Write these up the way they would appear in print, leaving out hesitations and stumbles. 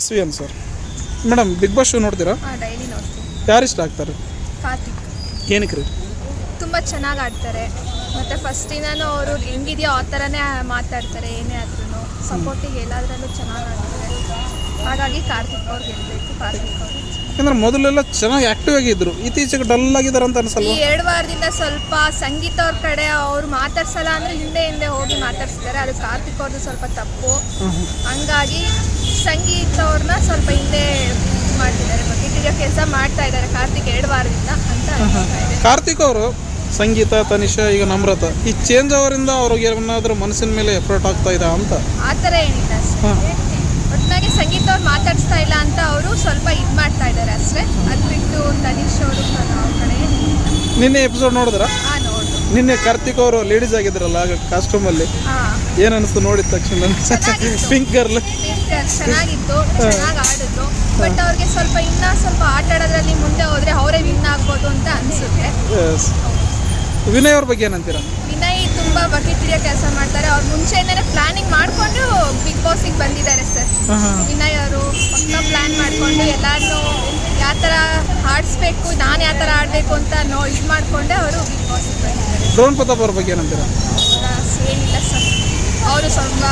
SVN sir. Madam Bigg Boss show ನೋಡ್ತೀರಾ? Daily ನೋಡ್ತೀನಿ. ಯಾರು ಇಷ್ಟ ಆಗ್ತಾರೆ? ಕಾರ್ತಿಕ್ ಏನಕ್ಕೆ ರೀ? ತುಂಬ ಚೆನ್ನಾಗಿ ಆಡ್ತಾರೆ. ಮತ್ತು ಫಸ್ಟಿಂದನೂ ಅವರು ಹೆಂಗಿದೆಯೋ ಆ ಥರನೇ ಮಾತಾಡ್ತಾರೆ. ಏನೇ ಆದ್ರೂ ಸಪೋರ್ಟಿಗೆ ಎಲ್ಲದರಲ್ಲೂ ಚೆನ್ನಾಗಿ ಆಡ್ತಾರೆ. ಹಾಗಾಗಿ ಕಾರ್ತಿಕ್ ಅವ್ರು ಗೆಲ್ಲಬೇಕು. ಕಾರ್ತಿಕ್ ಅವರು ಯಾಕಂದ್ರೆ ಮೊದಲೆಲ್ಲ ಚೆನ್ನಾಗಿ ಆ್ಯಕ್ಟಿವ್ ಆಗಿದ್ರು, ಇತ್ತೀಚೆಗೆ ಡಲ್ ಆಗಿದ್ದಾರೆ ಅಂತ ಅನ್ಸಲ್ವಾ? ಈ 2 ವಾರದಿಂದ ಸ್ವಲ್ಪ ಸಂಗೀತ ಅವ್ರ ಕಡೆ ಅವ್ರು ಮಾತಾಡ್ಸಲ್ಲ ಅಂದರೆ ಹಿಂದೆ ಹೋಗಿ ಮಾತಾಡ್ಸ್ತಾರೆ. ಅದು ಕಾರ್ತಿಕ್ ಅವ್ರದ್ದು ಸ್ವಲ್ಪ ತಪ್ಪು. ಹಂಗಾಗಿ ಸಂಗೀತ ಅವ್ರನ್ನ ಸ್ವಲ್ಪ ಹಿಂದೆ ಮಾಡ್ತಿದ್ದಾರೆ. ಬಕೆಟ್ ಕೆಲಸ ಮಾಡ್ತಾ ಇದ್ದಾರೆ ಕಾರ್ತಿಕ್ 2 ವಾರದಿಂದ ಅಂತ ಅನಿಸ್ತಾ ಇದೆ. ಕಾರ್ತಿಕ್ ಅವರು ಸಂಗೀತ, ತನಿಷಾ, ಈಗ ನಮ್ರತ ಈ ಚೇಂಜ್ ಅವರಿಂದ ಅವ್ರಿಗೆ ಏನಾದರೂ ಮನಸ್ಸಿನ ಮೇಲೆ ಎಫರ್ಟ್ ಆಗ್ತಾ ಇದೆ ಅಂತ? ಆ ಥರ ಏನಿಲ್ಲ ಸರ್. ಒಟ್ಟಿನಾಗಿ ಸಂಗೀತ ಅವ್ರು ಮಾತಾಡಿಸ್ತಾ ಇಲ್ಲ ಅಂತ ಅವರು ಸ್ವಲ್ಪ ಇದು ಮಾಡ್ತಾ ಇದ್ದಾರೆ ಅಷ್ಟೇ. ಅದು ಬಿಟ್ಟು ತನಿಷ್ ಅವರು ಅವ್ರ ಕಡೆ ನಿನ್ನೆ ಎಪಿಸೋಡ್ ನೋಡಿದ್ರಾ? ನೋಡು. ನಿನ್ನೆ ಕಾರ್ತಿಕ್ ಅವರು ಲೇಡೀಸ್ ಆಗಿದ್ರಲ್ಲ ಕಾಸ್ಟ್ಯೂಮಲ್ಲಿ, ಏನು ಅನಿಸ್ತು ನೋಡಿದ ತಕ್ಷಣ? ಪಿಂಕ್ ಗರ್ಲ್ ಚೆನ್ನಾಗಿತ್ತು, ಚೆನ್ನಾಗಿ ಆಡಿದ್ರು. ಬಟ್ ಅವ್ರಿಗೆ ಸ್ವಲ್ಪ ಇನ್ನೂ ಸ್ವಲ್ಪ ಆಟ ಆಡೋದ್ರಲ್ಲಿ ಮುಂದೆ ಹೋದರೆ ಅವರೇ ವಿನ್ ಆಗ್ಬೋದು ಅಂತ ಅನಿಸುತ್ತೆ. ವಿನಯ್ ಅವ್ರ ಬಗ್ಗೆ ಏನಂತೀರಾ? ವಿನಯ್ ತುಂಬ ಬಕೆಟ್ ಹಿಡಿಯೋ ಕೆಲಸ ಮಾಡ್ತಾರೆ. ಅವ್ರು ಮುಂಚೆಯಿಂದನೇ ಪ್ಲಾನಿಂಗ್ ಮಾಡಿಕೊಂಡು ಬಿಗ್ ಬಾಸಿಗೆ ಬಂದಿದ್ದಾರೆ ಸರ್. ವಿನಯ್ ಅವರು ಪಕ್ಕ ಪ್ಲ್ಯಾನ್ ಮಾಡಿಕೊಂಡು ಎಲ್ಲರೂ ಯಾವ ಥರ ಆಡಿಸ್ಬೇಕು, ನಾನು ಯಾವ ಥರ ಆಡಬೇಕು ಅಂತ ಇದು ಮಾಡಿಕೊಂಡೆ ಅವರು ಬಿಗ್ ಬಾಸಿಗೆ ಬಂದಿದ್ದಾರೆ. ಡ್ರೋನ್ ಪ್ರತಾಪ್ ಅವ್ರ ಬಗ್ಗೆ ಏನಂತೀರಾ? ಏನಿಲ್ಲ ಸರ್, ಅವರು ಸ್ವಲ್ಪ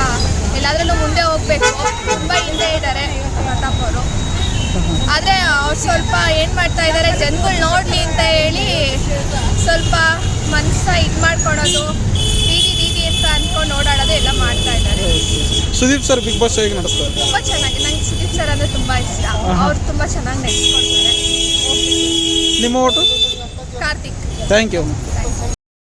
ಎಲ್ಲದರಲ್ಲೂ ಮುಂದೆ ಹೋಗಬೇಕು. ತುಂಬ ಹಿಂದೆ ಇದ್ದಾರೆ ಪ್ರತಾಪ್ ಅವರು. ಆದರೆ ಅವ್ರು ಸ್ವಲ್ಪ ಏನು ಮಾಡ್ತಾ ಇದ್ದಾರೆ, ಜನಗಳು ನೋಡಲಿ ಅಂತ ಹೇಳಿ ಸ್ವಲ್ಪ ಮನಸ್ಸ ಇದು ಮಾಡ್ಕೊಳೋದು, ದೀದಿ ಅಂತ ಅಂದ್ಕೊಂಡು ಓಡಾಡೋದು ಎಲ್ಲ ಮಾಡ್ತಾ ಇದ್ದಾರೆ. ಸುದೀಪ್ ಸರ್ ಬಿಗ್ ಬಾಸ್ ಹೇಗೆ ನಡೆಸ್ತಾರೆ? ತುಂಬ ಚೆನ್ನಾಗಿ. ನಂಗೆ ಸುದೀಪ್ ಸರ್ ಅಂದರೆ ತುಂಬ ಇಷ್ಟ. ಅವ್ರು ತುಂಬ ಚೆನ್ನಾಗಿ ನಡೆಸ್ಕೊಡ್ತಾರೆ. ನಿಮ್ಮ ಓಟು? ಕಾರ್ತಿಕ್. Thank you.